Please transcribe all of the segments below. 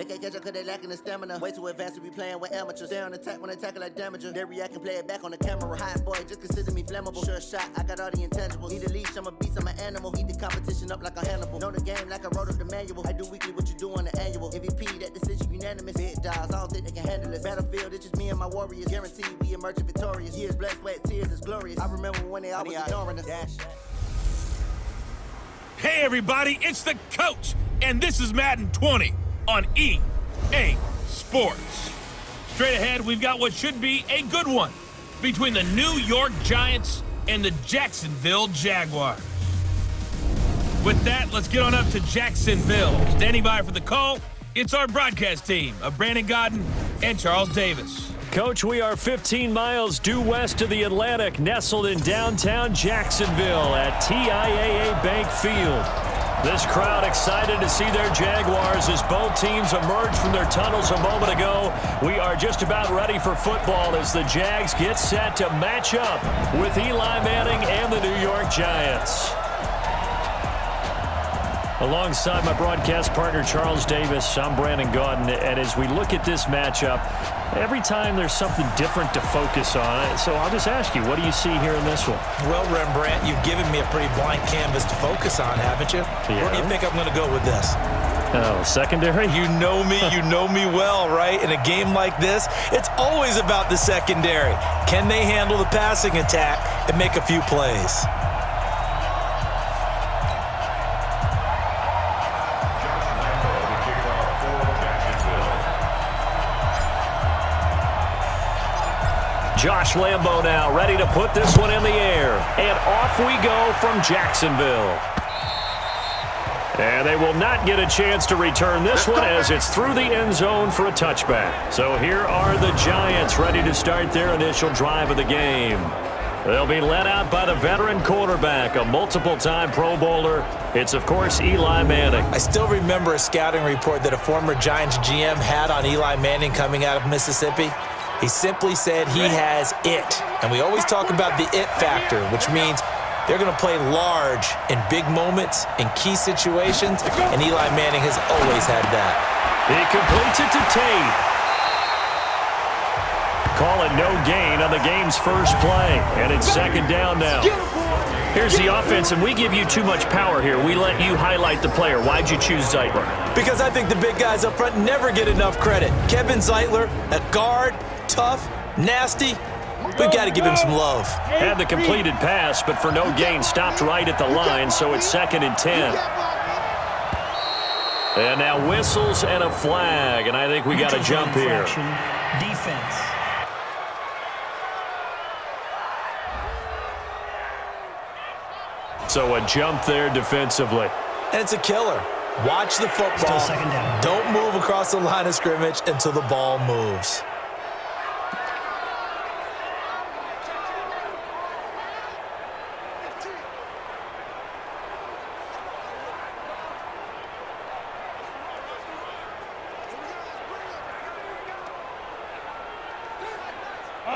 They can't catch up cause they lacking the stamina. Way too advanced to be playing with amateurs. Stay on attack when they tackle like damager. They react and play it back on the camera. Hot boy, just consider me flammable. Sure shot, I got all the intangibles. Need a leash, I'm a beast, I'm an animal. Heat the competition up like a Hannibal. Know the game like I wrote up the manual. I do weekly what you do on the annual. MVP, that decision unanimous. Big dogs, I don't think they can handle it. Battlefield, it's just me and my warriors. Guaranteed we emerging victorious. Years, blood, sweat, tears, it's glorious. I remember when they always ignoring us. Dash. Hey everybody, it's the coach, and this is Madden 20 on EA Sports. Straight ahead, we've got what should be a good one between the New York Giants and the Jacksonville Jaguars. With that, let's get on up to Jacksonville. Standing by for the call, it's our broadcast team of Brandon Godden and Charles Davis. Coach, we are 15 miles due west of the Atlantic, nestled in downtown Jacksonville at TIAA Bank Field. This crowd excited to see their Jaguars as both teams emerged from their tunnels a moment ago. We are just about ready for football as the Jags get set to match up with Eli Manning and the New York Giants. Alongside my broadcast partner, Charles Davis, I'm Brandon Godden, and as we look at this matchup, every time there's something different to focus on. So I'll just ask you, what do you see here in this one? Well, Rembrandt, you've given me a pretty blank canvas to focus on, haven't you? Yeah. Where do you think I'm going to go with this? Oh, secondary? You know me well, right? In a game like this, it's always about the secondary. Can they handle the passing attack and make a few plays? Josh Lambo now ready to put this one in the air. And off we go from Jacksonville. And they will not get a chance to return this one as it's through the end zone for a touchback. So here are the Giants ready to start their initial drive of the game. They'll be led out by the veteran quarterback, a multiple-time Pro Bowler. It's, of course, Eli Manning. I still remember a scouting report that a former Giants GM had on Eli Manning coming out of Mississippi. He simply said he has it. And we always talk about the it factor, which means they're going to play large in big moments, in key situations, and Eli Manning has always had that. He completes it to Tate. Call it no gain on the game's first play, and it's second down now. Here's the offense, and we give you too much power here. We let you highlight the player. Why'd you choose Zeitler? Because I think the big guys up front never get enough credit. Kevin Zeitler, a guard, tough, nasty. We've got to give him some love. Had the completed pass, but for no gain, stopped right at the line, so it's 2nd and 10. And now whistles and a flag, and I think we got a jump here. Defense. So a jump there defensively. And it's a killer. Watch the football. Still second down. Don't move across the line of scrimmage until the ball moves.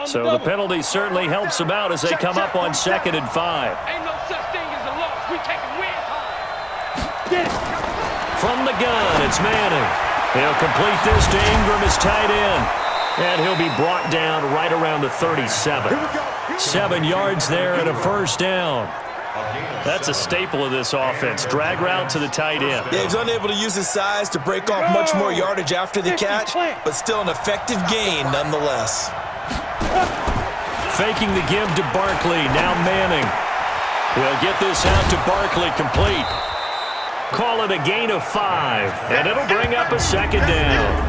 So the penalty certainly helps them out as they come up on 2nd and 5. Ain't no such thing as a loss. We taking wins home. From the gun, it's Manning. He'll complete this to Ingram as tight end. And he'll be brought down right around the 37. 7 yards there and a first down. That's a staple of this offense. Drag route to the tight end. Yeah, he's unable to use his size to break off much more yardage after the catch, but still an effective gain nonetheless. Faking the give to Barkley. Now Manning. We'll get this out to Barkley complete. Call it a gain of 5. And it'll bring up a second down.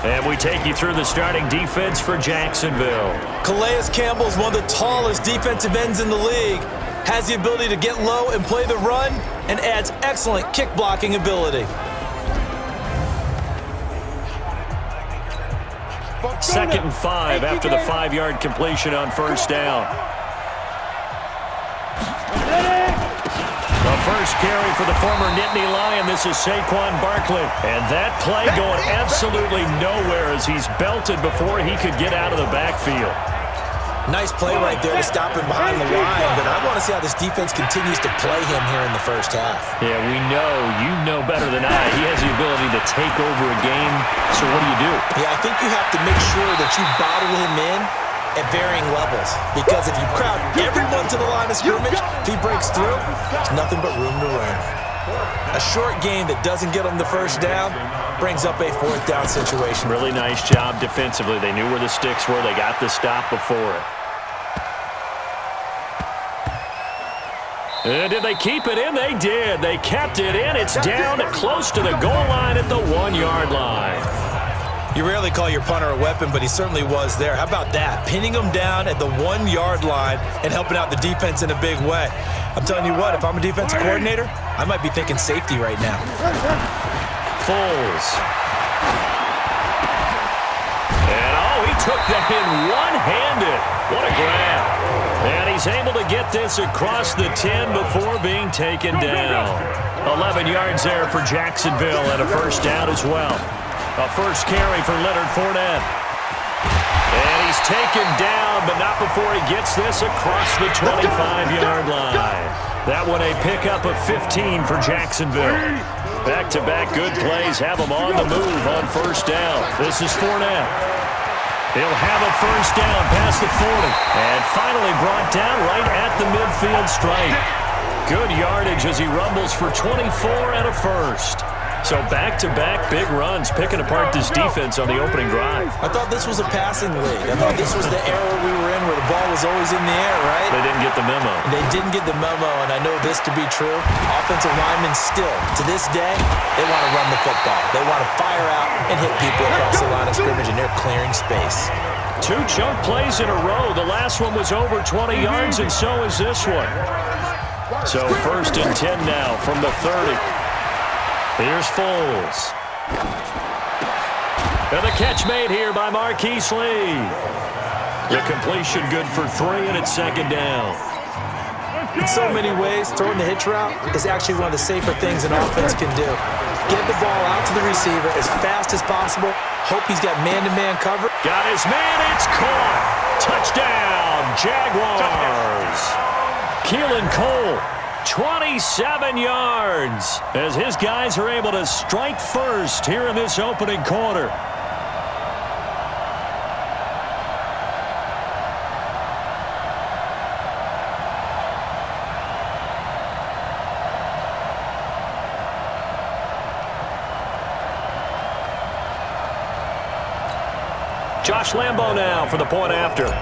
And we take you through the starting defense for Jacksonville. Calais Campbell is one of the tallest defensive ends in the league. Has the ability to get low and play the run, and adds excellent kick blocking ability. 2nd and 5 after the 5-yard completion on first down. The first carry for the former Nittany Lion. This is Saquon Barkley. And that play going absolutely nowhere as he's belted before he could get out of the backfield. Nice play right there to stop him behind the line, but I want to see how this defense continues to play him here in the first half. Yeah, we know, you know better than I. He has the ability to take over a game, so what do? Yeah, I think you have to make sure that you bottle him in at varying levels, because if you crowd everyone to the line of scrimmage, if he breaks through, there's nothing but room to run. A short game that doesn't get him the first down brings up a fourth down situation. Really nice job defensively. They knew where the sticks were. They got the stop before it. Did they keep it in? They did. They kept it in. It's down close to the goal line at the 1-yard line. You rarely call your punter a weapon, but he certainly was there. How about that? Pinning him down at the 1-yard line and helping out the defense in a big way. I'm telling you what, if I'm a defensive coordinator, I might be thinking safety right now. Foles. And, he took that in one-handed. What a grab. And he's able to get this across the 10 before being taken down. 11 yards there for Jacksonville and a first down as well. A first carry for Leonard Fournette. And he's taken down, but not before he gets this across the 25-yard line. That one a pickup of 15 for Jacksonville. Back-to-back good plays have him on the move on first down. This is Fournette. He'll have a first down past the 40. And finally brought down right at the midfield stripe. Good yardage as he rumbles for 24 and a first. So back-to-back big runs, picking apart this defense on the opening drive. I thought this was a passing league. I thought this was the era we were in where the ball was always in the air, right? They didn't get the memo. They didn't get the memo, and I know this to be true. Offensive linemen still, to this day, they want to run the football. They want to fire out and hit people across the line of scrimmage, and they're clearing space. 2 chunk plays in a row. The last one was over 20 yards, and so is this one. So first and 10 now from the 30. Here's Foles. And the catch made here by Marquise Lee. The completion good for 3, and it's second down. In so many ways, throwing the hitch route is actually one of the safer things an offense can do. Get the ball out to the receiver as fast as possible. Hope he's got man-to-man cover. Got his man. It's caught. Touchdown, Jaguars. Keelan Cole. 27 yards as his guys are able to strike first here in this opening quarter. Josh Lambo now for the point after.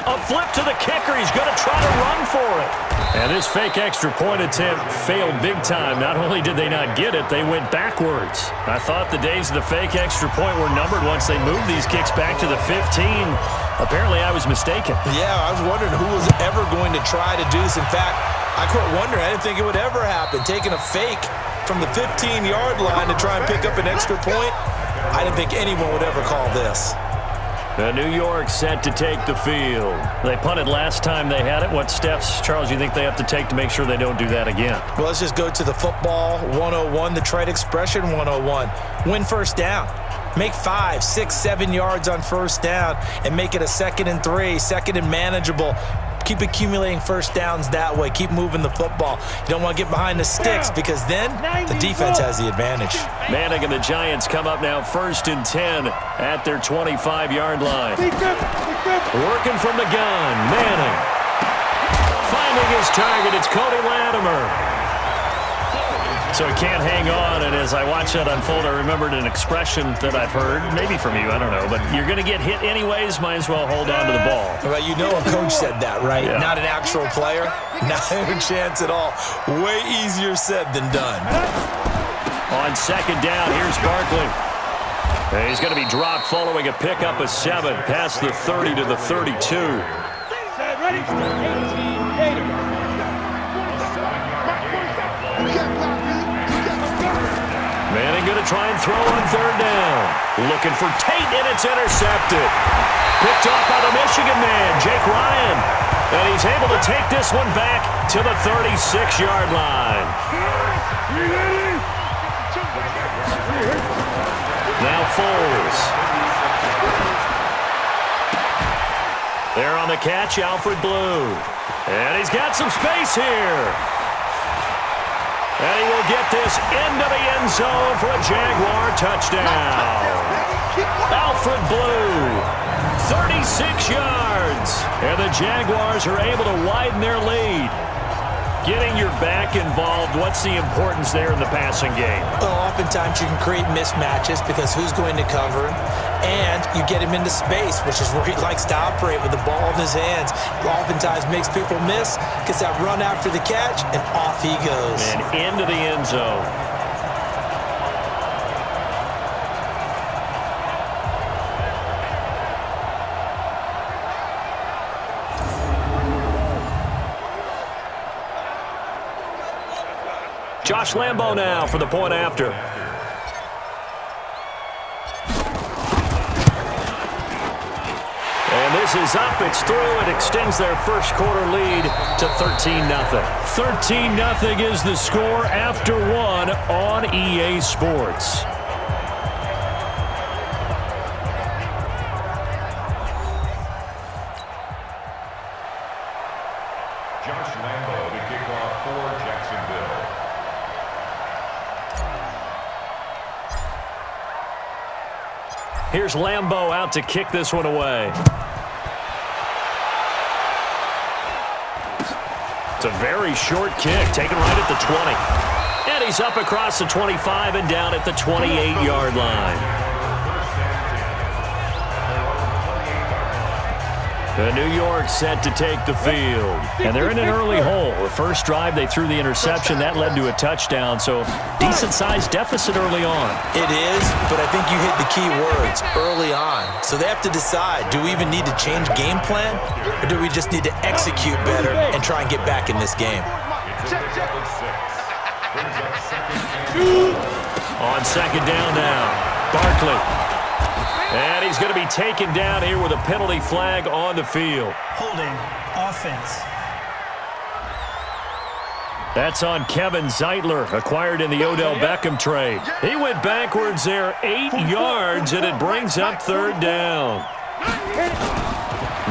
A flip to the kicker. He's going to try to run for it. And this fake extra point attempt failed big time. Not only did they not get it, they went backwards. I thought the days of the fake extra point were numbered once they moved these kicks back to the 15. Apparently, I was mistaken. Yeah, I was wondering who was ever going to try to do this. In fact, I quit wondering. I didn't think it would ever happen. Taking a fake from the 15-yard line to try and pick up an extra point, I didn't think anyone would ever call this. New York set to take the field. They punted last time they had it. What steps, Charles, you think they have to take to make sure they don't do that again? Well, let's just go to the football 101, the trade expression 101. Win first down. Make 5, 6, 7 yards on first down and make it a 2nd and 3, 2nd and manageable. Keep accumulating first downs that way. Keep moving the football. You don't want to get behind the sticks because then the defense has the advantage. Manning and the Giants come up now 1st and 10 at their 25-yard line. Working from the gun. Manning. Finding his target. It's Cody Latimer. So he can't hang on, and as I watch that unfold, I remembered an expression that I've heard, maybe from you, I don't know, but you're going to get hit anyways, might as well hold on to the ball. Well, you know a coach said that, right? Yeah. Not an actual player. Not a chance at all. Way easier said than done. On second down, here's Barkley. And he's going to be dropped following a pickup of 7 past the 30 to the 32. Manning going to try and throw on third down. Looking for Tate, and it's intercepted. Picked off by the Michigan man, Jake Ryan. And he's able to take this one back to the 36-yard line. Now Foles. There on the catch, Alfred Blue. And he's got some space here. And he will get this into the end zone for a Jaguar touchdown. Alfred Blue, 36 yards. And the Jaguars are able to widen their lead. Getting your back involved, what's the importance there in the passing game? Well, oftentimes you can create mismatches because who's going to cover him, and you get him into space, which is where he likes to operate with the ball in his hands. Oftentimes makes people miss, gets that run after the catch, and off he goes. And into the end zone. Josh Lambo now for the point after. And this is up. It's through. It extends their first quarter lead to 13-0. 13-0 is the score after one on EA Sports. Josh Lambo to kick off for Jacksonville. Here's Lambo out to kick this one away. It's a very short kick, taken right at the 20. And he's up across the 25 and down at the 28-yard line. The New York set to take the field. And they're in an early hole. The first drive, they threw the interception. That led to a touchdown. So decent-sized deficit early on. It is, but I think you hit the key words, early on. So they have to decide, do we even need to change game plan? Or do we just need to execute better and try and get back in this game? On second down now, Barkley. And he's going to be taken down here with a penalty flag on the field. Holding offense. That's on Kevin Zeitler, acquired in the Odell Beckham trade. He went backwards there 8 yards, and it brings up third down.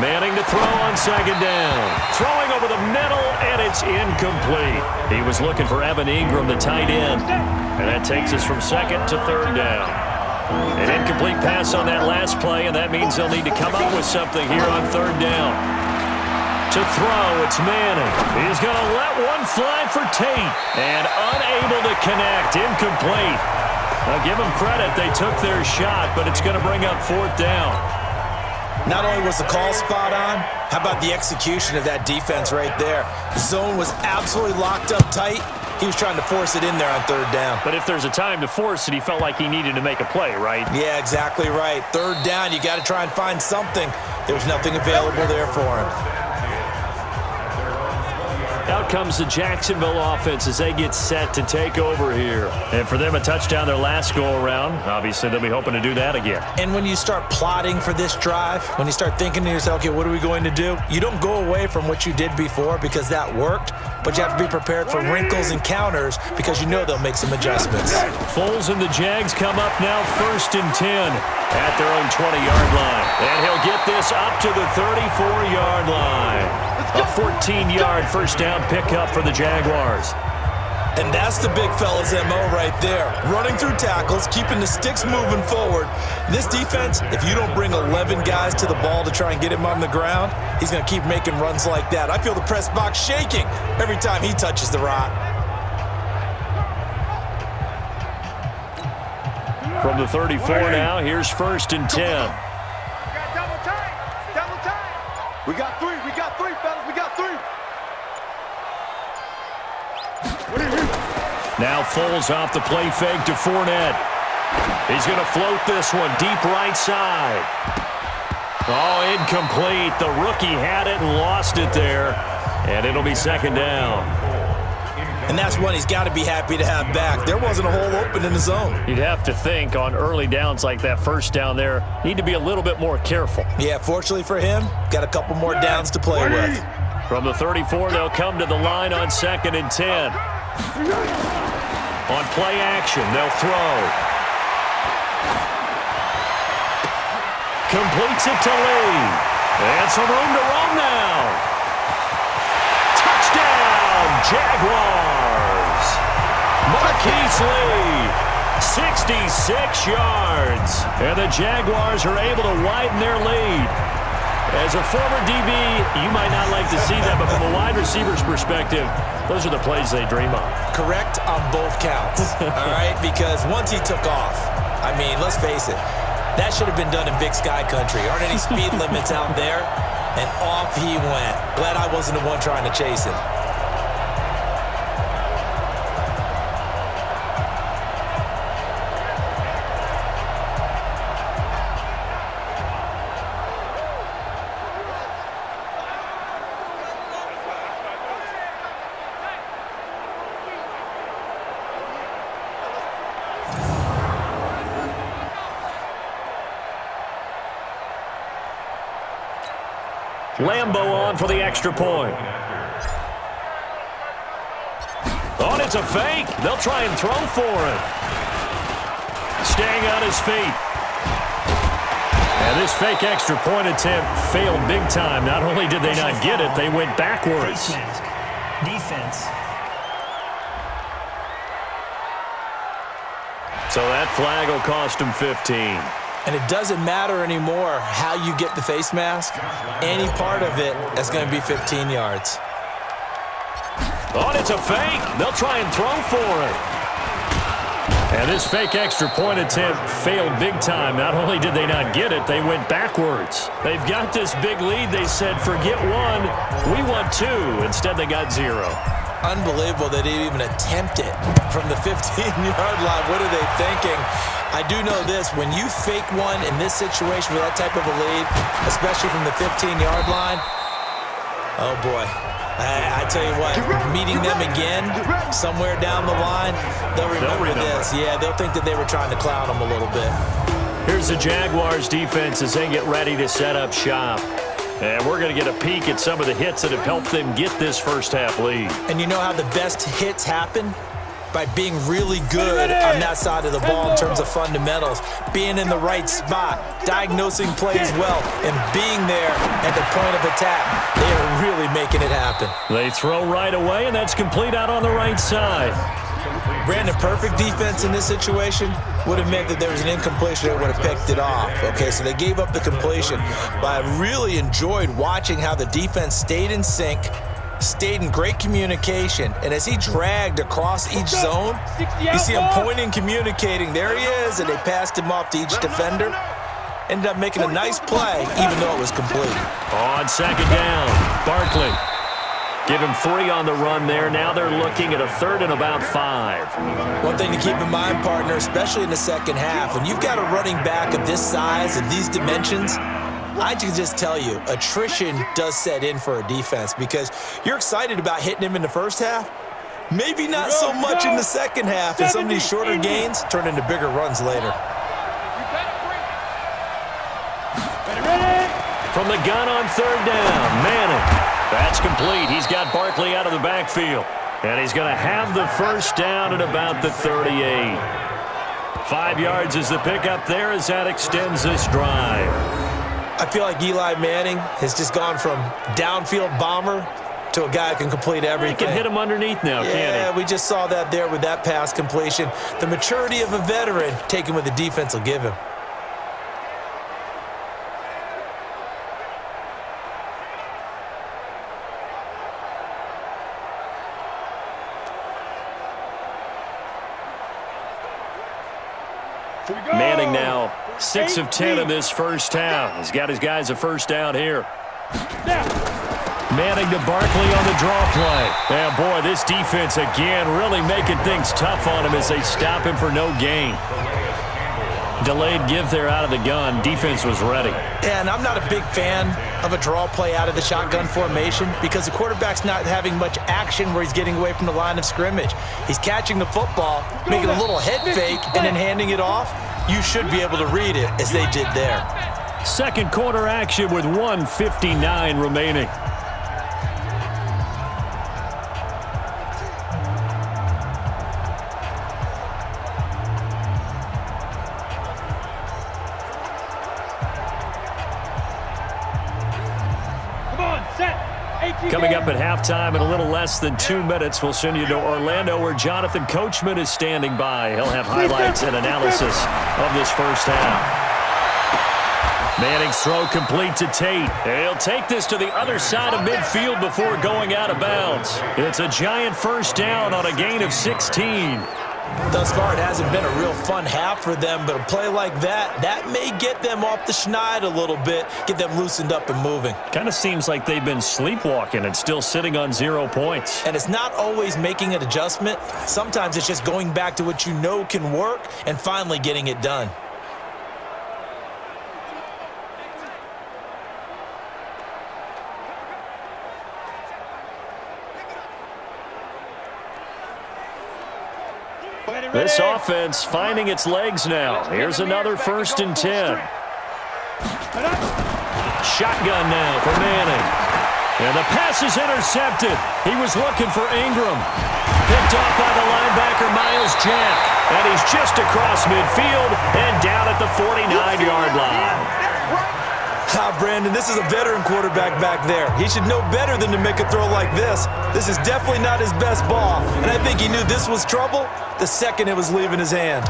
Manning to throw on second down. Throwing over the middle, and it's incomplete. He was looking for Evan Ingram, the tight end. And that takes us from second to third down. An incomplete pass on that last play, and that means they'll need to come up with something here on third down. To throw, it's Manning. He's going to let one fly for Tate, and unable to connect, incomplete. Now give them credit, they took their shot, but it's going to bring up fourth down. Not only was the call spot on, how about the execution of that defense right there? The zone was absolutely locked up tight. He was trying to force it in there on third down. But if there's a time to force it, he felt like he needed to make a play, right? Yeah, exactly right. Third down, you got to try and find something. There's nothing available there for him. Out comes the Jacksonville offense as they get set to take over here. And for them, a touchdown their last go-around. Obviously, they'll be hoping to do that again. And when you start plotting for this drive, when you start thinking to yourself, okay, what are we going to do? You don't go away from what you did before because that worked, but you have to be prepared for wrinkles and counters because you know they'll make some adjustments. Foles and the Jags come up now 1st and 10 at their own 20-yard line. And he'll get this up to the 34-yard line. A 14-yard first down pickup for the Jaguars. And that's the big fella's MO right there. Running through tackles, keeping the sticks moving forward. This defense, if you don't bring 11 guys to the ball to try and get him on the ground, he's going to keep making runs like that. I feel the press box shaking every time he touches the rock. From the 34 now, here's 1st and 10. We got three, fellas. We got three. Now Foles off the play fake to Fournette. He's going to float this one deep right side. Oh, incomplete. The rookie had it and lost it there. And it'll be second down. And that's one he's got to be happy to have back. There wasn't a hole open in the zone. You'd have to think on early downs like that first down there, need to be a little bit more careful. Yeah, fortunately for him, got a couple more downs to play with. From the 34, they'll come to the line on 2nd and 10. On play action, they'll throw. Completes it to Lee. And some room to roam now. Touchdown, Jaguars. Marquise Lee, 66 yards. And the Jaguars are able to widen their lead. As a former DB, you might not like to see that, but from a wide receiver's perspective, those are the plays they dream of. Correct on both counts, all right? Because once he took off, I mean, let's face it, that should have been done in Big Sky Country. Aren't any speed limits out there? And off he went. Glad I wasn't the one trying to chase him. Lambeau on for the extra point. Oh, and it's a fake. They'll try and throw for it. Staying on his feet. And this fake extra point attempt failed big time. Not only did they not get it, they went backwards. Face mask. Defense. So that flag will cost him 15. And it doesn't matter anymore how you get the face mask. Any part of it is going to be 15 yards. Oh, and it's a fake. They'll try and throw for it. And this fake extra point attempt failed big time. Not only did they not get it, they went backwards. They've got this big lead. They said, forget one, we want two. Instead, they got 0. Unbelievable that they even attempt it from the 15-yard line. What are they thinking? I do know this. When you fake one in this situation with that type of a lead, especially from the 15-yard line, oh, boy. I tell you what, meeting them again somewhere down the line, they'll remember this. Yeah, they'll think that they were trying to clown them a little bit. Here's the Jaguars defense as they get ready to set up shop. And we're going to get a peek at some of the hits that have helped them get this first-half lead. And you know how the best hits happen? By being really good on that side of the ball in terms of fundamentals, being in the right spot, diagnosing plays well, and being there at the point of attack. They are really making it happen. They throw right away, and that's complete out on the right side. Brandon, perfect defense in this situation would have meant that there was an incompletion that would have picked it off. Okay, so they gave up the completion. But I really enjoyed watching how the defense stayed in sync, stayed in great communication, and as he dragged across each zone, you see him pointing, communicating. There he is, and they passed him off to each defender. Ended up making a nice play, even though it was complete. On second down, Barkley. Give him 3 on the run there. Now they're looking at a 3rd and about 5. One thing to keep in mind, partner, especially in the second half, when you've got a running back of this size and these dimensions, I can just tell you, attrition does set in for a defense because you're excited about hitting him in the first half. Maybe not so much in the second half, and some of these shorter gains turn into bigger runs later. From the gun on 3rd down, Manning. That's complete. He's got Barkley out of the backfield. And he's going to have the first down at about the 38. 5 yards is the pickup there as that extends this drive. I feel like Eli Manning has just gone from downfield bomber to a guy who can complete everything. He can hit him underneath now, can't he? Yeah, we just saw that there with that pass completion. The maturity of a veteran taken what the defense will give him. Manning now 6 of 10 in this first half. He's got his guys a first down here. Manning to Barkley on the draw play. And boy, this defense again really making things tough on him as they stop him for no gain. Delayed give there out of the gun. Defense was ready. And I'm not a big fan of a draw play out of the shotgun formation because the quarterback's not having much action where he's getting away from the line of scrimmage. He's catching the football, making a little head fake, and then handing it off. You should be able to read it as they did there. Second quarter action with 1:59 remaining. Coming up at halftime in a little less than 2 minutes, we'll send you to Orlando where Jonathan Coachman is standing by. He'll have highlights and analysis of this first half. Manning's throw complete to Tate. He'll take this to the other side of midfield before going out of bounds. It's a giant first down on a gain of 16. Thus far, it hasn't been a real fun half for them, but a play like that may get them off the schneid a little bit, get them loosened up and moving. Kind of seems like they've been sleepwalking and still sitting on 0 points. And it's not always making an adjustment. Sometimes it's just going back to what you know can work and finally getting it done. This offense finding its legs now. Here's another 1st and 10. Shotgun now for Manning. And the pass is intercepted. He was looking for Ingram. Picked off by the linebacker, Miles Jack. And he's just across midfield and down at the 49-yard line. Brandon, this is a veteran quarterback back there. He should know better than to make a throw like this. This is definitely not his best ball. And I think he knew this was trouble the second it was leaving his hand.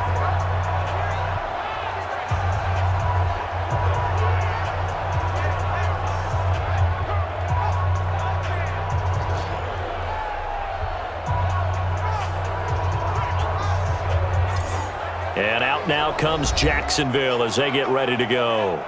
And out now comes Jacksonville as they get ready to go.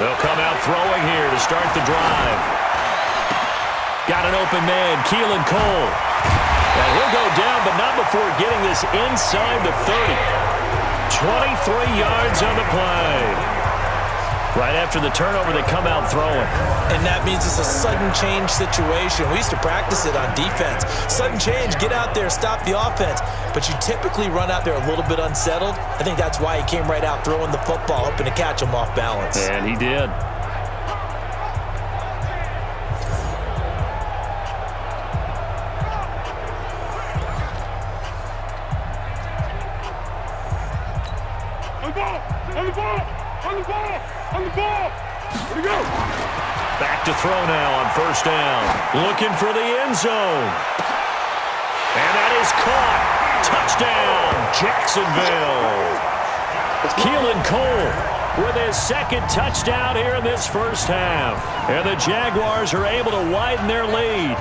They'll come out throwing here to start the drive. Got an open man, Keelan Cole. And he'll go down, but not before getting this inside the 30. 23 yards on the play. Right after the turnover, they come out throwing. And that means it's a sudden change situation. We used to practice it on defense. Sudden change, get out there, stop the offense. But you typically run out there a little bit unsettled. I think that's why he came right out throwing the football, hoping to catch him off balance. And he did. Back to throw now on 1st down. Looking for the end zone. And that is caught. Touchdown, Jacksonville. Keelan Cole with his 2nd touchdown here in this first half. And the Jaguars are able to widen their lead.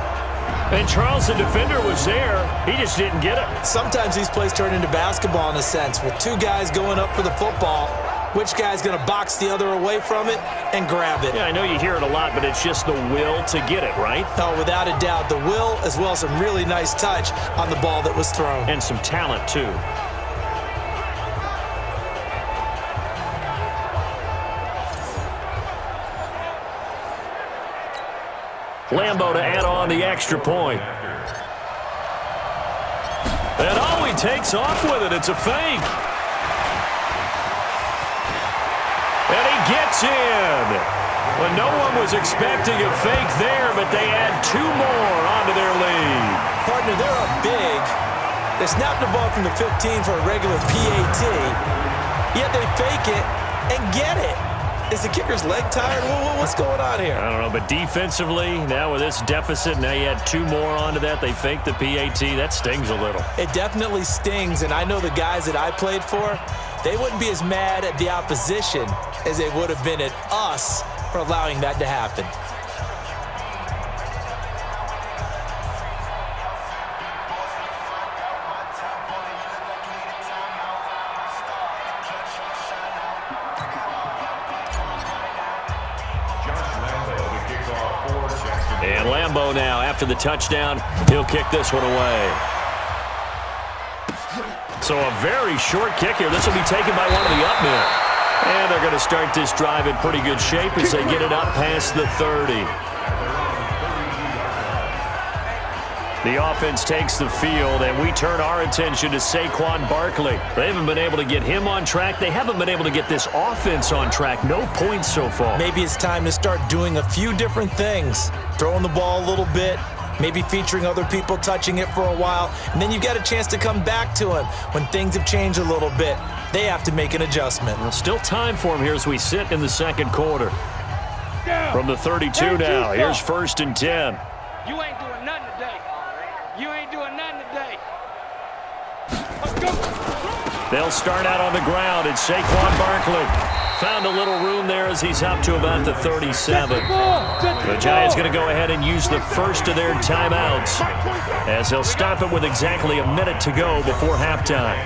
And Charles, the defender, was there. He just didn't get it. Sometimes these plays turn into basketball in a sense, with 2 guys going up for the football. Which guy's going to box the other away from it and grab it? Yeah, I know you hear it a lot, but it's just the will to get it, right? Oh, without a doubt. The will, as well as some really nice touch on the ball that was thrown. And some talent, too. Lambo to add on the extra point. And oh, he takes off with it. It's a fake. And he gets in. Well, no one was expecting a fake there, but they add 2 more onto their lead. Partner, they're up big. They snap the ball from the 15 for a regular PAT, yet they fake it and get it. Is the kicker's leg tired? What's going on here? I don't know, but defensively, now with this deficit, now you add 2 more onto that. They fake the PAT. That stings a little. It definitely stings, and I know the guys that I played for, they wouldn't be as mad at the opposition as they would have been at us for allowing that to happen. And Lambo now, after the touchdown, he'll kick this one away. So a very short kick here. This will be taken by one of the up men. And they're going to start this drive in pretty good shape as they get it up past the 30. The offense takes the field, and we turn our attention to Saquon Barkley. They haven't been able to get him on track. They haven't been able to get this offense on track. No points so far. Maybe it's time to start doing a few different things. Throwing the ball a little bit, maybe featuring other people touching it for a while, and then you've got a chance to come back to him when things have changed a little bit. They have to make an adjustment. Well, still time for him here as we sit in the second quarter. From the 32 now, here's 1st and 10. You ain't doing nothing today. You ain't doing nothing today. They'll start out on the ground. It's Saquon Barkley. Found a little room there as he's up to about the 37. The Giants going to go ahead and use the first of their timeouts as they'll stop it with exactly a minute to go before halftime.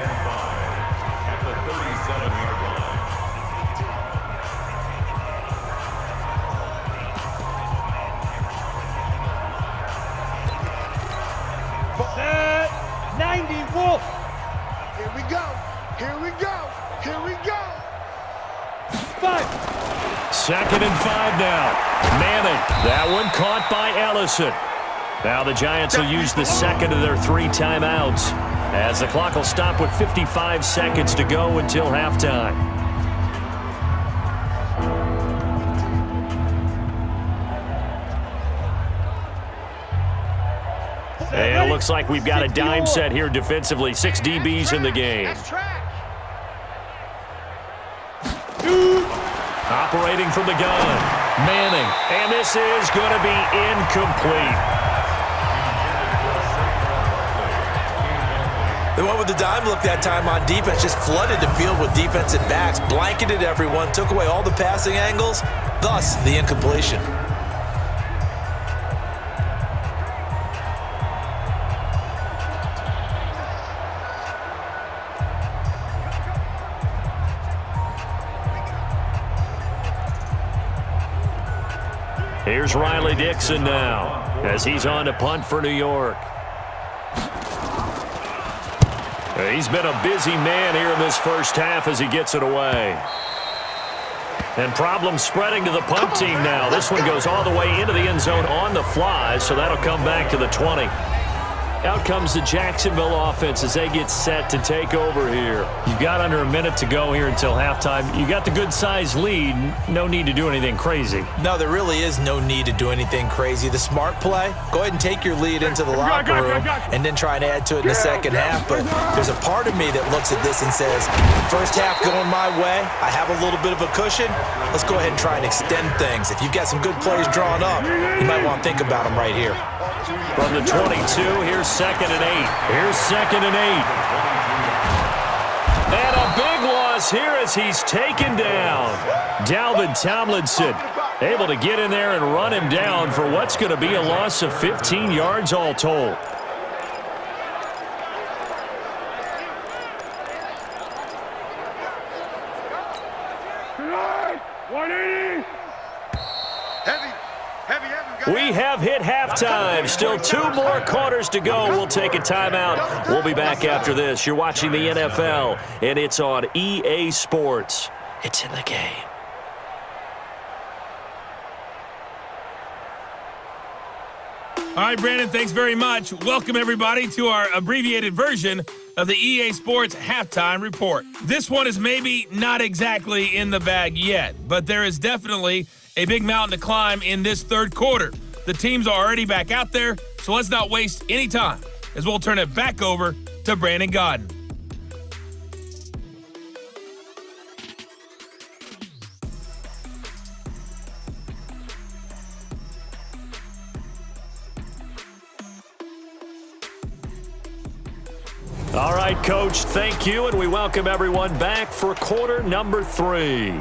Set 90 Wolf. Here we go. Here we go. Here we go. 5. 2nd and 5 now. Manning. That one caught by Ellison. Now the Giants will use the second of their 3 timeouts as the clock will stop with 55 seconds to go until halftime. And it looks like we've got a dime set here defensively. 6 DBs in the game. Operating from the gun. Manning. And this is going to be incomplete. They went with the dime look that time on defense, just flooded the field with defensive backs, blanketed everyone, took away all the passing angles, thus the incompletion. Here's Riley Dixon now as he's on to punt for New York. He's been a busy man here in this first half as he gets it away. And problems spreading to the punt team now. This one goes all the way into the end zone on the fly, so that'll come back to the 20. Out comes the Jacksonville offense as they get set to take over here. You've got under a minute to go here until halftime. You got the good-sized lead. No need to do anything crazy. No, there really is no need to do anything crazy. The smart play, go ahead and take your lead into the locker room and then try and add to it in the second half. But there's a part of me that looks at this and says, first half going my way, I have a little bit of a cushion. Let's go ahead and try and extend things. If you've got some good plays drawn up, you might want to think about them right here. From the 22, here's 2nd and 8. Here's 2nd and 8. And a big loss here as he's taken down. Dalvin Tomlinson able to get in there and run him down for what's going to be a loss of 15 yards all told. We have hit halftime. Still 2 more quarters to go. We'll take a timeout. We'll be back after this. You're watching the NFL, and it's on EA Sports. It's in the game. All right, Brandon, thanks very much. Welcome, everybody, to our abbreviated version of the EA Sports Halftime Report. This one is maybe not exactly in the bag yet, but there is definitely a big mountain to climb in this third quarter. The teams are already back out there, so let's not waste any time as we'll turn it back over to Brandon Godden. All right, Coach, thank you, and we welcome everyone back for quarter number 3.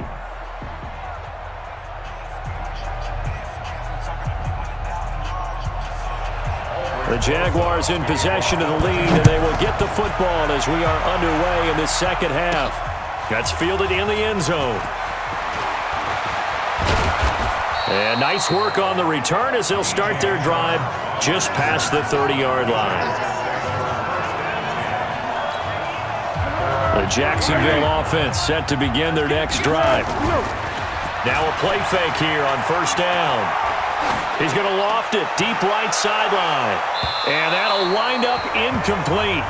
The Jaguars in possession of the lead, and they will get the football as we are underway in the second half. That's fielded in the end zone. And nice work on the return as they'll start their drive just past the 30-yard line. The Jacksonville offense set to begin their next drive. Now a play fake here on first down. He's going to loft it deep right sideline. And that'll wind up incomplete.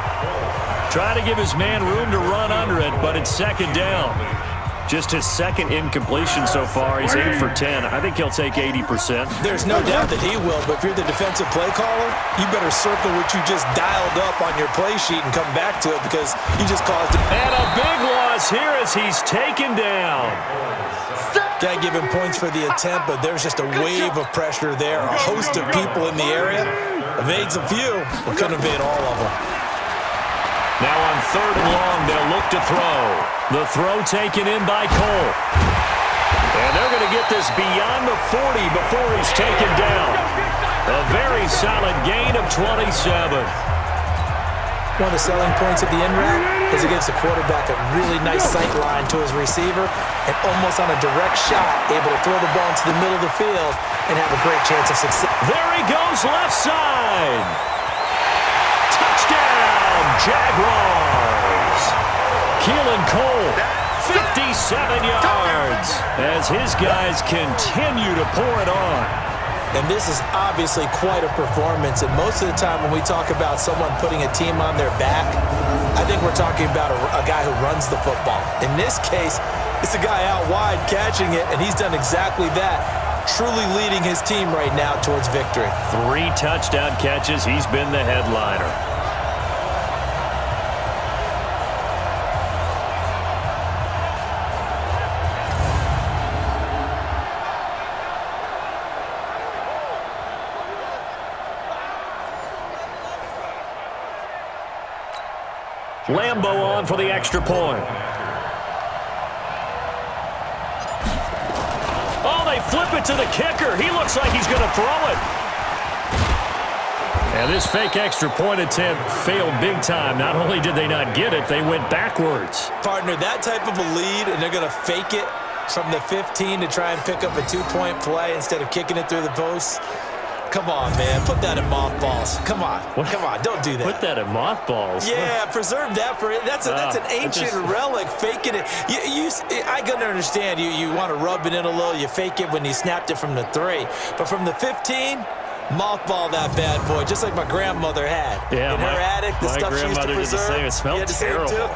Trying to give his man room to run under it, but it's second down. Just his second incompletion so far. He's 8 for 10. I think he'll take 80%. There's no doubt that he will, but if you're the defensive play caller, you better circle what you just dialed up on your play sheet and come back to it because you just caused it. And a big loss here as he's taken down. Got to give him points for the attempt, but there's just a wave of pressure there. A host of people in the area. Evades a few, but couldn't evade all of them. Now on third and long, they'll look to throw. The throw taken in by Cole. And they're going to get this beyond the 40 before he's taken down. A very solid gain of 27. One of the selling points of the end route is against the quarterback, a really nice sight line to his receiver, and almost on a direct shot, able to throw the ball into the middle of the field and have a great chance of success. There he goes left side. Touchdown, Jaguars. Keelan Cole, 57 yards, as his guys continue to pour it on. And this is obviously quite a performance. And most of the time when we talk about someone putting a team on their back, I think we're talking about a guy who runs the football. In this case, it's a guy out wide catching it, and he's done exactly that, truly leading his team right now towards victory. 3 touchdown catches. He's been the headliner. Lambo on for the extra point. Oh, they flip it to the kicker. He looks like he's going to throw it. And this fake extra point attempt failed big time. Not only did they not get it, they went backwards. Partner, that type of a lead, and they're going to fake it from the 15 to try and pick up a 2-point play instead of kicking it through the post. Come on, man. Put that in mothballs. Come on. What? Come on. Don't do that. Put that in mothballs? Yeah, preserve that for it. That's an ancient relic. Faking it. I can understand. You want to rub it in a little. You fake it when you snapped it from the 3. But from the 15, mothball that bad boy, just like my grandmother had. Yeah, in her attic, the stuff she used to preserve. Did the same. It smelled terrible.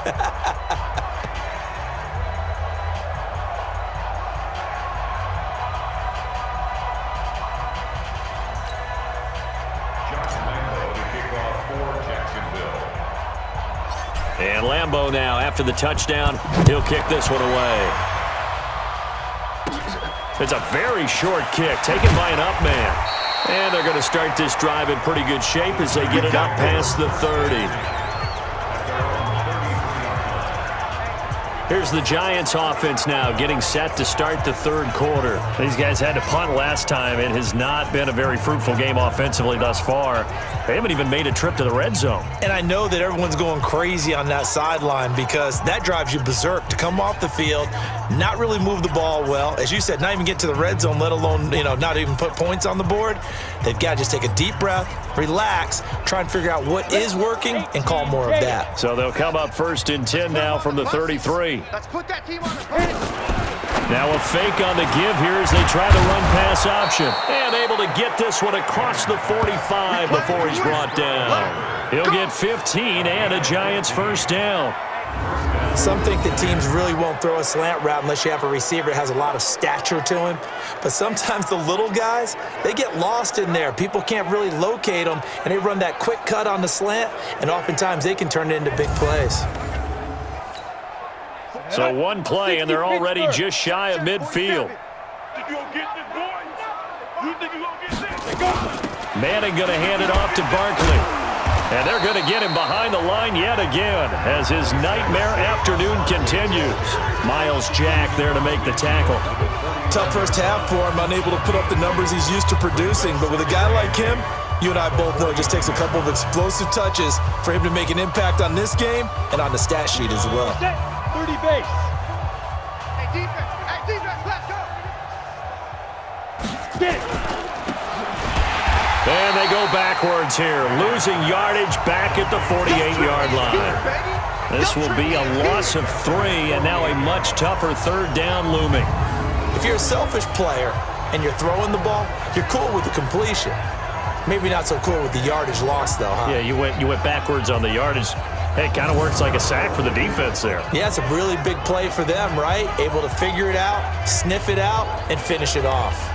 And Lambo now, after the touchdown, he'll kick this one away. It's a very short kick, taken by an up man. And they're going to start this drive in pretty good shape as they get it up past the 30. Here's the Giants offense now getting set to start the third quarter. These guys had to punt last time. It has not been a very fruitful game offensively thus far. They haven't even made a trip to the red zone. And I know that everyone's going crazy on that sideline because that drives you berserk to come off the field, not really move the ball well. As you said, not even get to the red zone, let alone, not even put points on the board. They've got to just take a deep breath, relax, try and figure out what is working and call more of that. So they'll come up first and 10 now from the 33. Let's put that team on the pace. Now a fake on the give here as they try the run-pass option. And able to get this one across the 45 before he's brought down. He'll get 15 and a Giants first down. Some think that teams really won't throw a slant route unless you have a receiver that has a lot of stature to him. But sometimes the little guys, they get lost in there. People can't really locate them, and they run that quick cut on the slant, and oftentimes they can turn it into big plays. So one play, and they're already just shy of midfield. Manning going to hand it off to Barkley. And they're going to get him behind the line yet again as his nightmare afternoon continues. Miles Jack there to make the tackle. Tough first half for him, unable to put up the numbers he's used to producing. But with a guy like him, you and I both know it just takes a couple of explosive touches for him to make an impact on this game and on the stat sheet as well. 30 base. Hey, defense, let's go. Get. And they go backwards here, losing yardage back at the 48-yard line. This will be a loss of 3, and now a much tougher 3rd down looming. If you're a selfish player and you're throwing the ball, you're cool with the completion. Maybe not so cool with the yardage loss, though, huh? Yeah, you went backwards on the yardage. Hey, it kind of works like a sack for the defense there. Yeah, it's a really big play for them, right? Able to figure it out, sniff it out, and finish it off.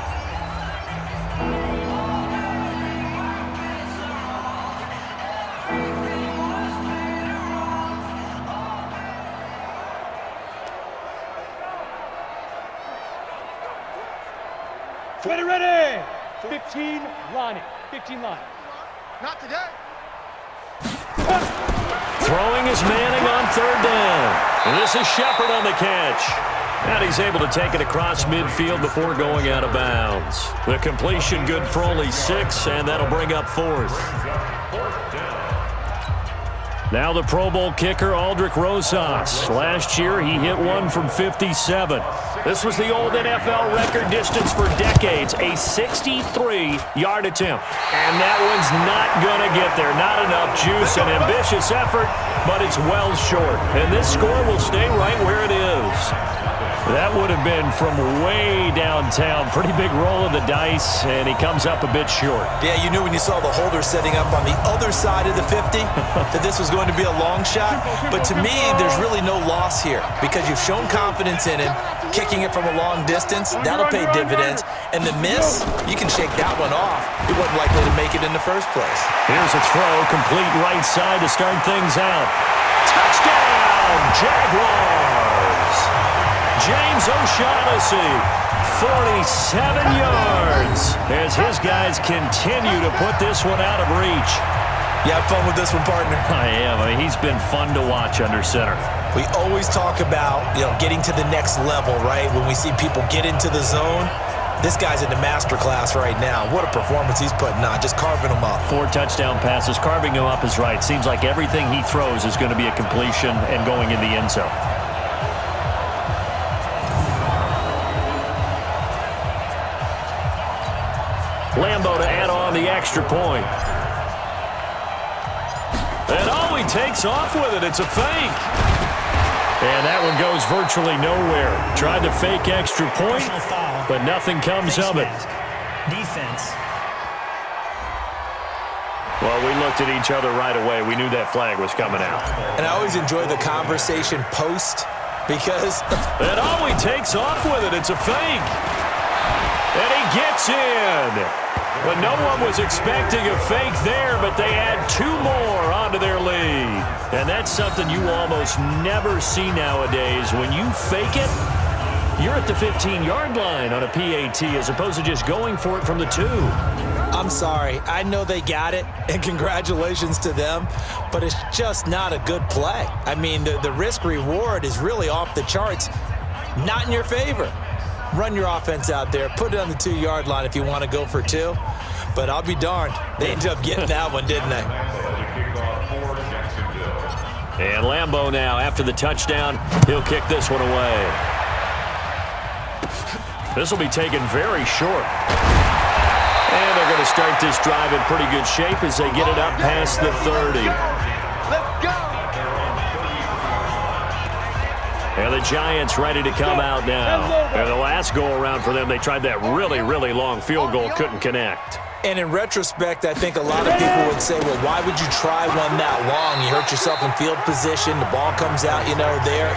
Ready. 15 lining. 15 line. Not today. Throwing is Manning on 3rd down. And this is Shepard on the catch. And he's able to take it across midfield before going out of bounds. The completion good for only 6, and that'll bring up 4th. Now the Pro Bowl kicker, Aldrich Rosas. Last year, he hit one from 57. This was the old NFL record distance for decades, a 63-yard attempt. And that one's not going to get there. Not enough juice, an ambitious effort, but it's well short. And this score will stay right where it is. That would have been from way downtown. Pretty big roll of the dice, and he comes up a bit short. Yeah, you knew when you saw the holder setting up on the other side of the 50 that this was going to be a long shot. But to me, there's really no loss here because you've shown confidence in him. Kicking it from a long distance, that'll pay dividends. And the miss, you can shake that one off. He wasn't likely to make it in the first place. Here's a throw, complete right side to start things out. Touchdown, Jaguars! James O'Shaughnessy, 47 yards, as his guys continue to put this one out of reach. You have fun with this one, partner? I am. I mean, he's been fun to watch under center. We always talk about, getting to the next level, right? When we see people get into the zone, this guy's in the master class right now. What a performance he's putting on, just carving them up. 4 touchdown passes. Carving him up is right. Seems like everything he throws is going to be a completion and going in the end zone. Lambo to add on the extra point. And he takes off with it. It's a fake. And that one goes virtually nowhere. Tried to fake extra point, but nothing comes of it. Defense. Well, we looked at each other right away. We knew that flag was coming out. And I always enjoy the conversation post because... And he takes off with it. It's a fake. And he gets in. But no one was expecting a fake there, but they add 2 more onto their lead. And that's something you almost never see nowadays. When you fake it, you're at the 15-yard line on a PAT as opposed to just going for it from the 2. I'm sorry. I know they got it, and congratulations to them, but it's just not a good play. I mean, the risk-reward is really off the charts, not in your favor. Run your offense out there. Put it on the 2-yard line if you want to go for 2. But I'll be darned. They ended up getting that one, didn't they? And Lambo now, after the touchdown, he'll kick this one away. This will be taken very short. And they're going to start this drive in pretty good shape as they get it up past the 30. Let's go. And the Giants ready to come out now. And the last go-around for them, they tried that really, really long field goal, couldn't connect. And in retrospect, I think a lot of people would say, well, why would you try one that long? You hurt yourself in field position. The ball comes out, there.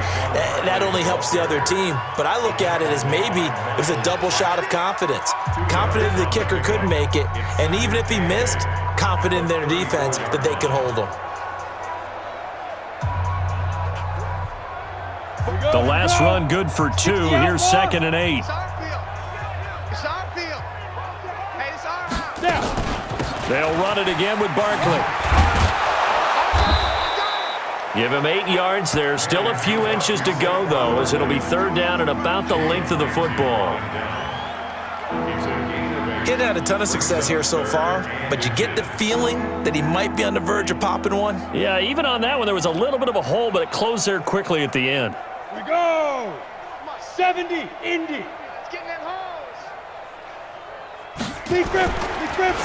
That only helps the other team. But I look at it as maybe it was a double shot of confidence. Confident the kicker could make it. And even if he missed, confident in their defense that they could hold him. The last run good for 2. Here's 2nd and 8. It's our field. It's our field. Hey, it's our house. They'll run it again with Barkley. Give him 8 yards there. Still a few inches to go, though, as it'll be 3rd down and about the length of the football. Getting had a ton of success here so far, but you get the feeling that he might be on the verge of popping one. Yeah, even on that one, there was a little bit of a hole, but it closed there quickly at the end. We go. 70, Indy. It's getting them holes. Big grip.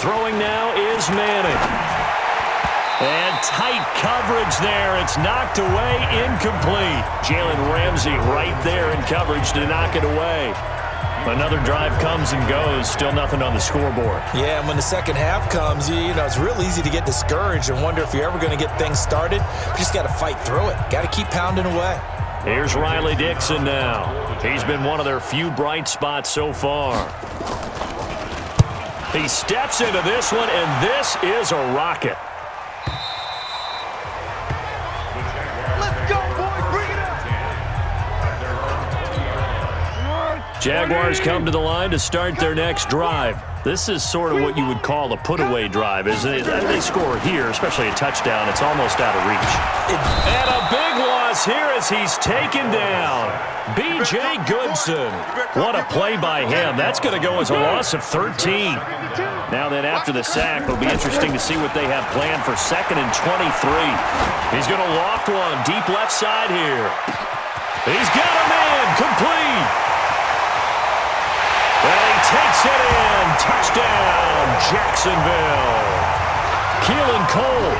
Throwing now is Manning. And tight coverage there. It's knocked away, incomplete. Jalen Ramsey right there in coverage to knock it away. Another drive comes and goes. Still nothing on the scoreboard. Yeah, and when the second half comes, you know, it's real easy to get discouraged and wonder if you're ever going to get things started. You just got to fight through it. Got to keep pounding away. Here's Riley Dixon now. He's been one of their few bright spots so far. He steps into this one, and this is a rocket. Jaguars come to the line to start their next drive. This is sort of what you would call a put-away drive, isn't it? They score here, especially a touchdown. It's almost out of reach. And a big loss here as he's taken down. B.J. Goodson. What a play by him. That's going to go as a loss of 13. Now then, after the sack, it'll be interesting to see what they have planned for 2nd and 23. He's going to loft one deep left side here. He's got a man complete. And he takes it in. Touchdown, Jacksonville. Keelan Cole,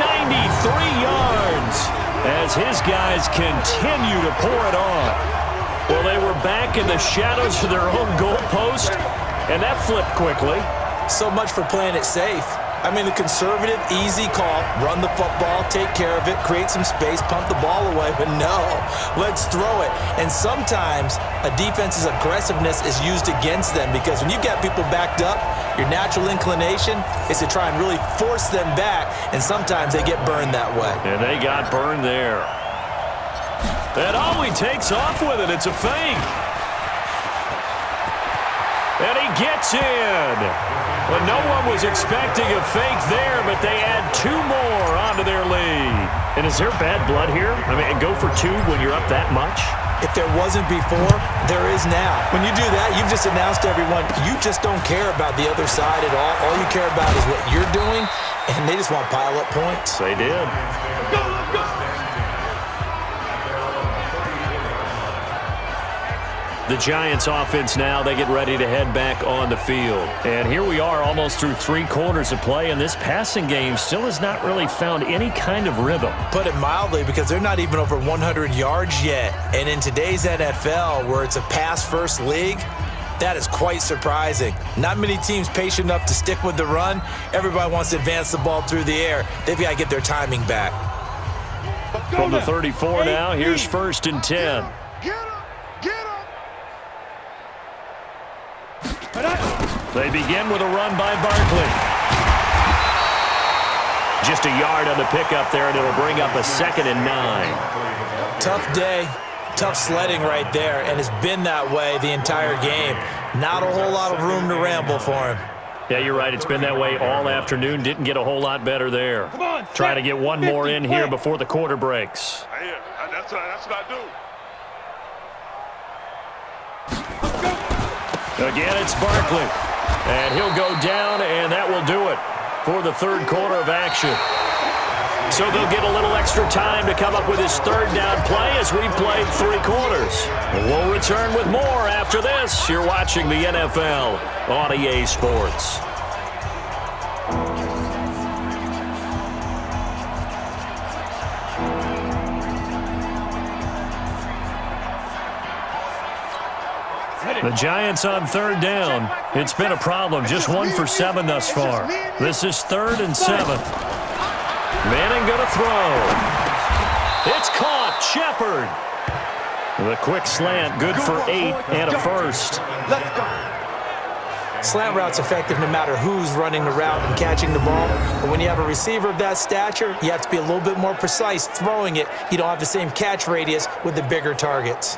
93 yards as his guys continue to pour it on. Well, they were back in the shadows of their own goalpost, and that flipped quickly. So much for playing it safe. I mean, the conservative, easy call, run the football, take care of it, create some space, punt the ball away, but no, let's throw it. And sometimes a defense's aggressiveness is used against them because when you've got people backed up, your natural inclination is to try and really force them back, and sometimes they get burned that way. And they got burned there. And he takes off with it. It's a fake. And he gets in. Well, no one was expecting a fake there, but they add 2 more onto their lead. And is there bad blood here? I mean, go for 2 when you're up that much? If there wasn't before, there is now. When you do that, you've just announced to everyone, you just don't care about the other side at all. All you care about is what you're doing, and they just want to pile up points. They did. Go, let's go. The Giants offense now, they get ready to head back on the field. And here we are almost through 3 quarters of play, and this passing game still has not really found any kind of rhythm. Put it mildly, because they're not even over 100 yards yet. And in today's NFL, where it's a pass-first league, that is quite surprising. Not many teams patient enough to stick with the run. Everybody wants to advance the ball through the air. They've got to get their timing back. From the 34 now, here's 1st and 10. They begin with a run by Barkley. Just a yard on the pickup there, and it'll bring up a 2nd and 9. Tough day, tough sledding right there, and it's been that way the entire game. Not a whole lot of room to ramble for him. Yeah, you're right. It's been that way all afternoon. Didn't get a whole lot better there. Trying to get one more in here before the quarter breaks. That's what I do. Again, it's Barkley. And he'll go down, and that will do it for the 3rd quarter of action. So they'll get a little extra time to come up with his 3rd down play as we played 3 quarters. We'll return with more after this. You're watching the NFL on EA Sports. The Giants on 3rd down. It's been a problem. Just 1 for 7 thus far. This is 3rd and 7. Manning going to throw. It's caught. Shepard. The quick slant, good for 8 and a 1st. Slant route's effective no matter who's running the route and catching the ball. But when you have a receiver of that stature, you have to be a little bit more precise throwing it. You don't have the same catch radius with the bigger targets.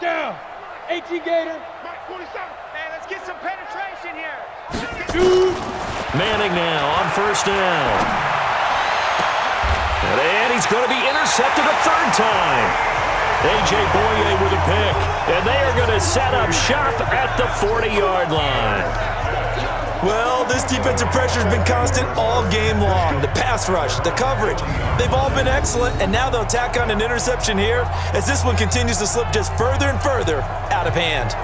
Down. 18 Gator. Mike 47. Hey, let's get some penetration here. Manning now on 1st down. And he's going to be intercepted a 3rd time. A.J. Boye with a pick. And they are going to set up shop at the 40-yard line. Well, this defensive pressure has been constant all game long. The pass rush, the coverage, they've all been excellent, and now they'll tack on an interception here as this one continues to slip just further and further out of hand.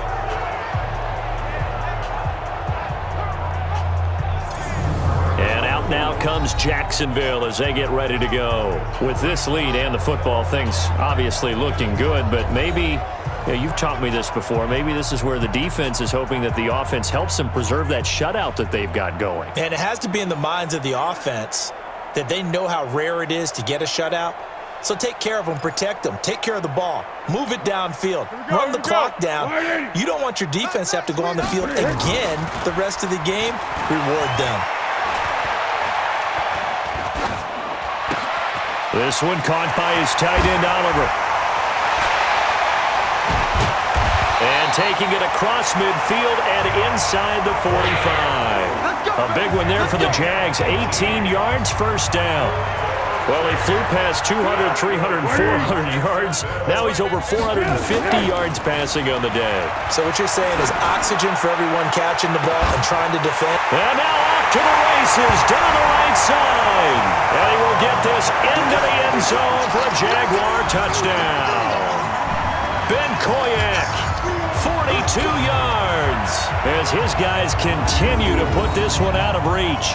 And out now comes Jacksonville as they get ready to go. With this lead and the football, things obviously looking good, but maybe... Yeah, you've taught me this before. Maybe this is where the defense is hoping that the offense helps them preserve that shutout that they've got going. And it has to be in the minds of the offense that they know how rare it is to get a shutout. So take care of them, protect them, take care of the ball, move it downfield, run the clock down. You don't want your defense to have to go on the field again the rest of the game. Reward them. This one caught by his tight end, Oliver. And taking it across midfield and inside the 45. A big one there for the Jags. 18 yards, first down. Well, he flew past 200, 300, 400 yards. Now he's over 450 yards passing on the day. So what you're saying is oxygen for everyone catching the ball and trying to defend. And now off to the races, down the right side. And he will get this into the end zone for a Jaguar touchdown. Ben Koyak, 42 yards, as his guys continue to put this one out of reach.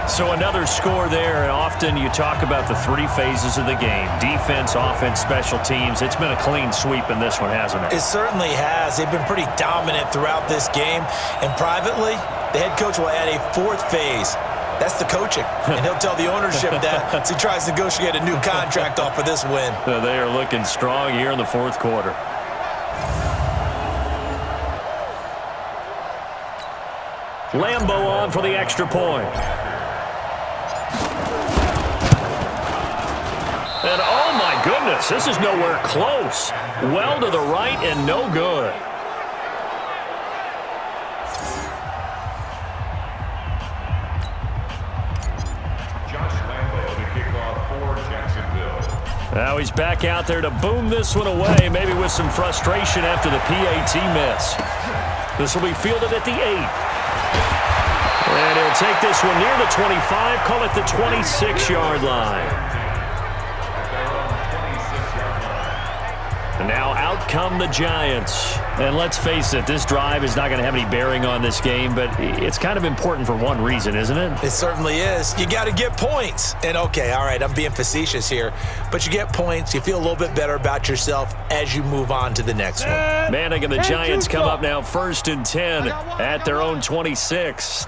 So another score there, and often you talk about the three phases of the game: defense, offense, special teams. It's been a clean sweep in this one, hasn't it? It certainly has. They've been pretty dominant throughout this game. And privately, the head coach will add a fourth phase. That's the coaching. And he'll tell the ownership that as he tries to negotiate a new contract off of this win. They are looking strong here in the fourth quarter. Lambo on for the extra point. And oh my goodness, this is nowhere close. Well to the right and no good. Now he's back out there to boom this one away, maybe with some frustration after the PAT miss. This will be fielded at the 8. And he'll take this one near the 25, call it the 26-yard line. And now out come the Giants. And let's face it, this drive is not going to have any bearing on this game, but it's kind of important for one reason, isn't it? It certainly is. You got to get points. And okay, all right, I'm being facetious here, but you get points, you feel a little bit better about yourself as you move on to the next one. Manning and the Giants come up now 1st and 10 at their own 26.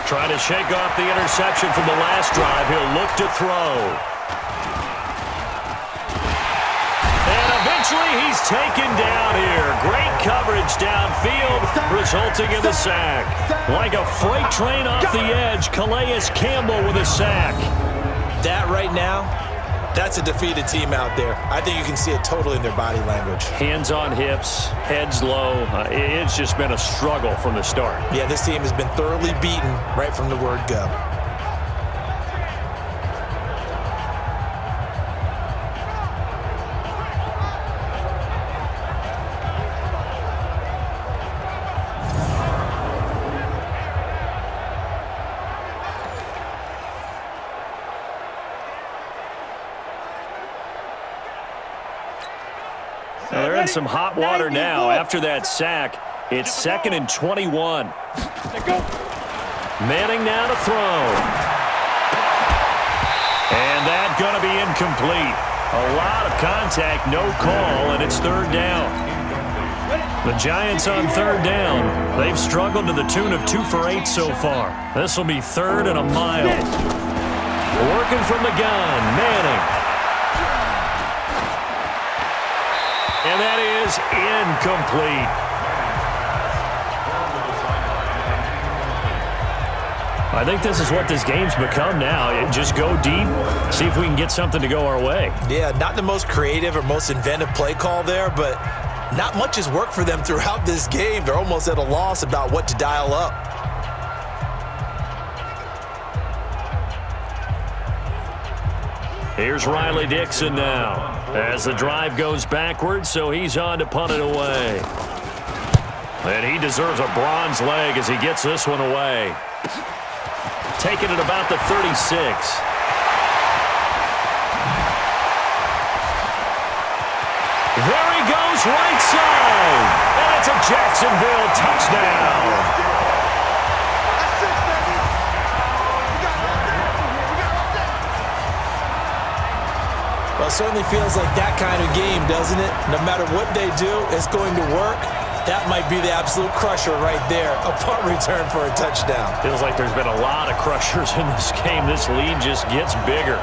Trying to shake off the interception from the last drive. He'll look to throw. Eventually, he's taken down here. Great coverage downfield, resulting in the sack. Like a freight train off the edge, Calais Campbell with a sack. That right now, that's a defeated team out there. I think you can see it totally in their body language. Hands on hips, heads low. It's just been a struggle from the start. Yeah, this team has been thoroughly beaten right from the word go. They're in some hot water now after that sack. It's 2nd and 21. Manning now to throw. And that's going to be incomplete. A lot of contact, no call, and it's 3rd down. The Giants on 3rd down. They've struggled to the tune of 2 for 8 so far. This will be 3rd and a mile. Working from the gun, Manning. And that is incomplete. I think this is what this game's become now. Just go deep, see if we can get something to go our way. Yeah, not the most creative or most inventive play call there, but not much has worked for them throughout this game. They're almost at a loss about what to dial up. Here's Riley Dixon now as the drive goes backwards, so he's on to punt it away. And he deserves a bronze leg as he gets this one away. Taking it about the 36. There he goes, right side. And it's a Jacksonville touchdown. Well, it certainly feels like that kind of game, doesn't it? No matter what they do, it's going to work. That might be the absolute crusher right there. A punt return for a touchdown. Feels like there's been a lot of crushers in this game. This lead just gets bigger.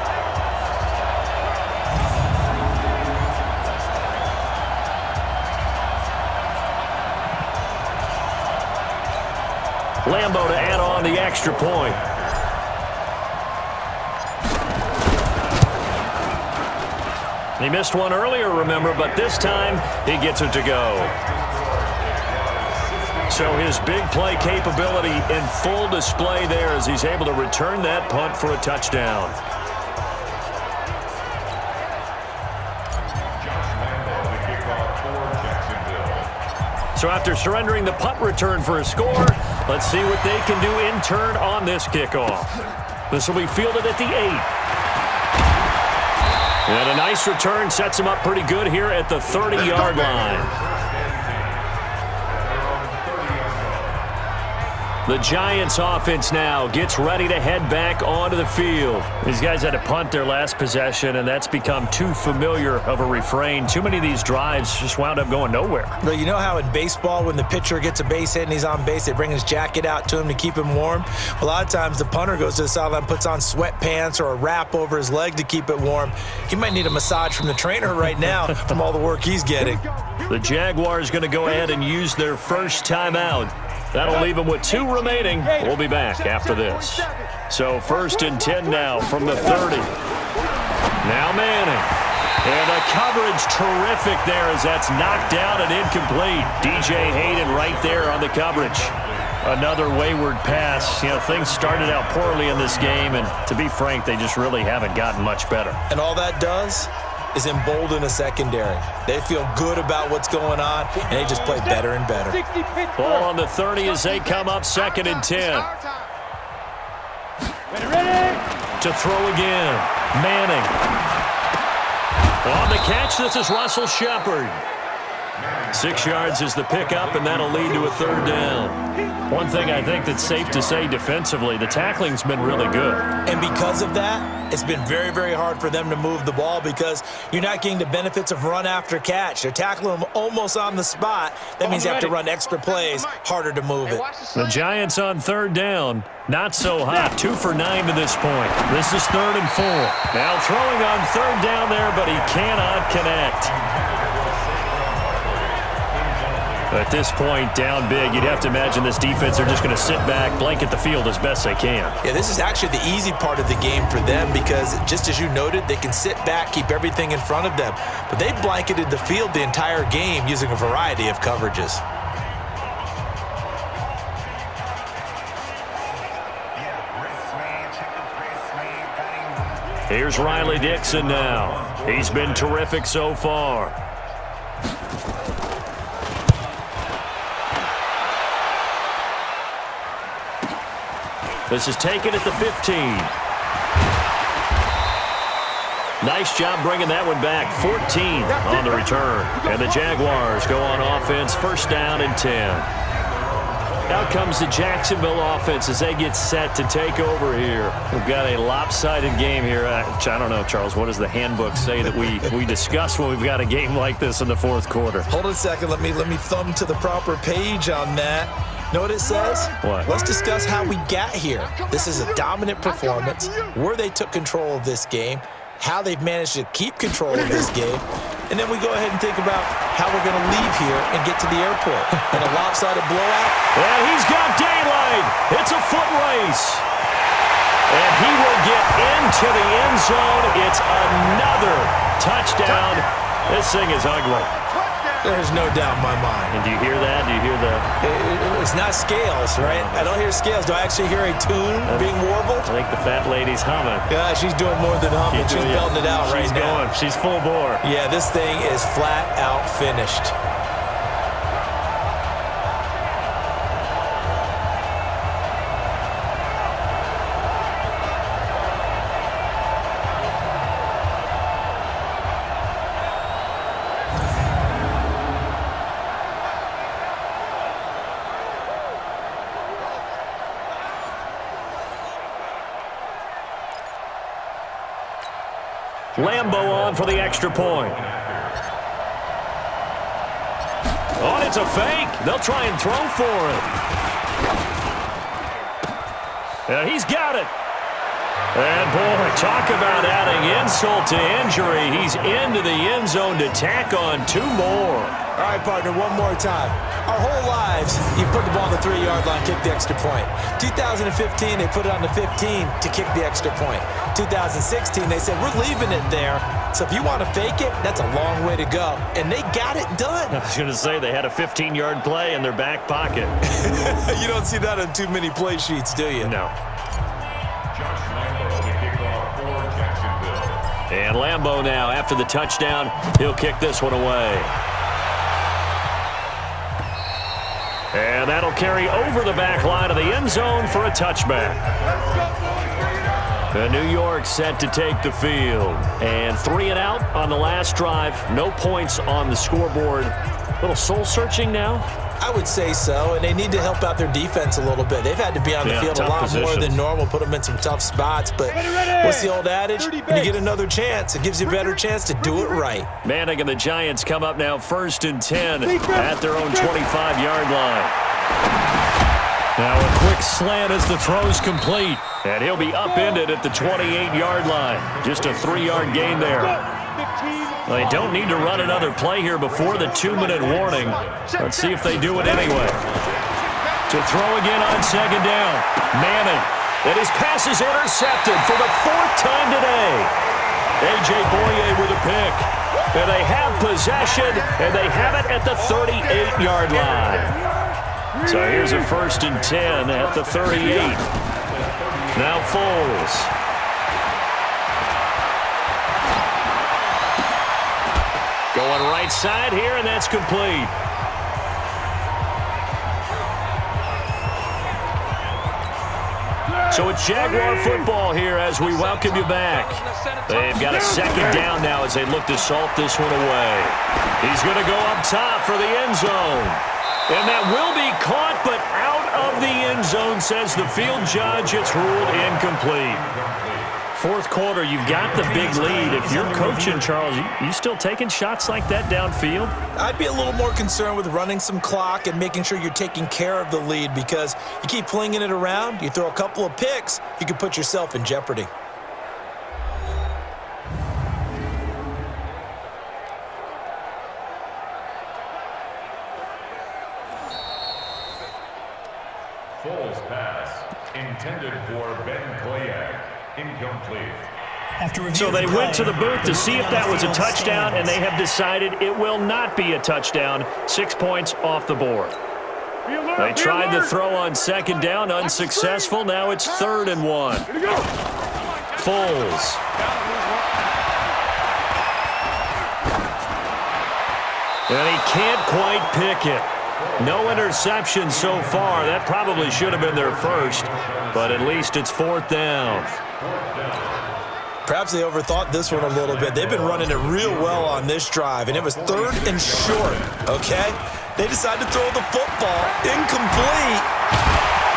Lambo to add on the extra point. He missed one earlier, remember, but this time he gets it to go. So his big play capability in full display there as he's able to return that punt for a touchdown. So after surrendering the punt return for a score, let's see what they can do in turn on this kickoff. This will be fielded at the 8. And a nice return sets him up pretty good here at the 30-yard line. The Giants offense now gets ready to head back onto the field. These guys had to punt their last possession, and that's become too familiar of a refrain. Too many of these drives just wound up going nowhere. Well, you know how in baseball when the pitcher gets a base hit and he's on base, they bring his jacket out to him to keep him warm? A lot of times the punter goes to the sideline, puts on sweatpants or a wrap over his leg to keep it warm. He might need a massage from the trainer right now from all the work he's getting. The Jaguars going to go ahead and use their first timeout. That'll leave them with 2 remaining. We'll be back after this. So 1st and 10 now from the 30. Now Manning. And the coverage terrific there as that's knocked down and incomplete. DJ Hayden right there on the coverage. Another wayward pass. You know, things started out poorly in this game, and to be frank, they just really haven't gotten much better. And all that does is embolden a secondary. They feel good about what's going on, and they just play better and better. Ball on the 30 as they come up 2nd and 10. To throw again. Manning. On the catch, this is Russell Shepard. 6 yards is the pickup, and that'll lead to a 3rd down. One thing I think that's safe to say defensively, the tackling's been really good. And because of that, it's been very, very hard for them to move the ball because you're not getting the benefits of run after catch. They're tackling them almost on the spot. That means you have to run extra plays, harder to move it. The Giants on 3rd down. Not so hot. 2 for 9 to this point. This is 3rd and 4. Now throwing on 3rd down there, but he cannot connect. At this point, down big, you'd have to imagine this defense, they're just going to sit back, blanket the field as best they can. Yeah, this is actually the easy part of the game for them because, just as you noted, they can sit back, keep everything in front of them. But they've blanketed the field the entire game using a variety of coverages. Here's Riley Dixon now. He's been terrific so far. This is taken at the 15. Nice job bringing that one back. 14 on the return. And the Jaguars go on offense, 1st down and 10. Out comes the Jacksonville offense as they get set to take over here. We've got a lopsided game here. I don't know, Charles, what does the handbook say that we discuss when we've got a game like this in the 4th quarter? Hold on a second. Let me thumb to the proper page on that. Know what it says? What? Let's discuss how we got here. This is a dominant performance, where they took control of this game, how they've managed to keep control of this game, and then we go ahead and think about how we're going to leave here and get to the airport. In a lopsided blowout. And he's got daylight. It's a foot race. And he will get into the end zone. It's another touchdown. This thing is ugly. There's no doubt in my mind. And do you hear that? Do you hear the... It's not scales, right? I don't hear scales. Do I actually hear a tune being warbled? I think the fat lady's humming. Yeah, she's doing more than humming. She's belting it out right now. She's full bore. Yeah, this thing is flat out finished. Lambeau on for the extra point. Oh, it's a fake. They'll try and throw for it. And he's got it. And, boy, talk about adding insult to injury. He's into the end zone to tack on 2 more. All right, partner, one more time. Our whole lives, you put the ball on the 3-yard line, kick the extra point. 2015, they put it on the 15 to kick the extra point. 2016, they said, we're leaving it there. So if you want to fake it, that's a long way to go. And they got it done. I was going to say they had a 15-yard play in their back pocket. You don't see that on too many play sheets, do you? No. Josh Lambeau to kick off for Jacksonville. And Lambeau now, after the touchdown, he'll kick this one away. And that'll carry over the back line of the end zone for a touchback. The New York set to take the field. And 3 and out on the last drive. No points on the scoreboard. A little soul-searching now? I would say so, and they need to help out their defense a little bit. They've had to be on the field a lot more than normal, put them in some tough spots. But what's the old adage? When you get another chance, it gives you a better chance to do it right. Manning and the Giants come up now 1st and 10 at their own 25-yard line. Now a quick slant as the throw's complete. And he'll be upended at the 28-yard line. Just a 3-yard gain there. They don't need to run another play here before the 2-minute warning. Let's see if they do it anyway. To throw again on 2nd down. Manning. And his pass is intercepted for the 4th time today. A.J. Boye with a pick. And they have possession, and they have it at the 38-yard line. So here's a 1st and 10 at the 38. Now Foles. Going right side here, and that's complete. So it's Jaguar football here as we welcome you back. They've got a 2nd down now as they look to salt this one away. He's going to go up top for the end zone. And that will be caught, but out of the end zone, says the field judge. It's ruled incomplete. 4th quarter, you've got the big lead. If you're coaching, Charles, you still taking shots like that downfield? I'd be a little more concerned with running some clock and making sure you're taking care of the lead, because you keep flinging it around, you throw a couple of picks, you can put yourself in jeopardy. Foles pass intended for Ben Koyak. Incomplete. So they went to the booth to see if that was a touchdown, and they have decided it will not be a touchdown. 6 points off the board. They tried the throw on 2nd down, unsuccessful. Now it's 3rd and 1. Foles. And he can't quite pick it. No interception so far. That probably should have been their first, but at least it's 4th down. Perhaps they overthought this one a little bit. They've been running it real well on this drive, and it was 3rd and short, okay? They decided to throw the football incomplete.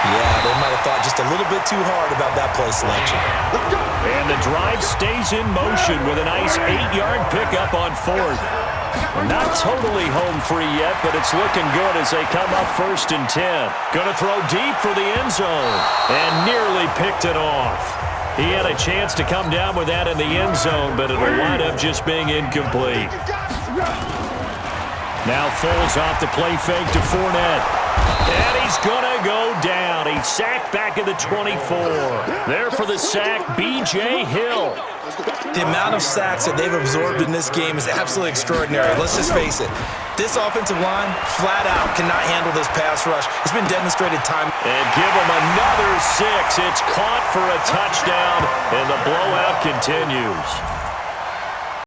Yeah, they might have thought just a little bit too hard about that play selection. And the drive stays in motion with a nice 8-yard pickup on 4th. Not totally home free yet, but it's looking good as they come up 1st and 10. Going to throw deep for the end zone, and nearly picked it off. He had a chance to come down with that in the end zone, but it'll wind up just being incomplete. Now Foles off the play fake to Fournette. And he's going to go down. He's sacked back at the 24. There for the sack, B.J. Hill. The amount of sacks that they've absorbed in this game is absolutely extraordinary. Let's just face it. This offensive line, flat out, cannot handle this pass rush. It's been demonstrated time. And give him another 6. It's caught for a touchdown, and the blowout continues.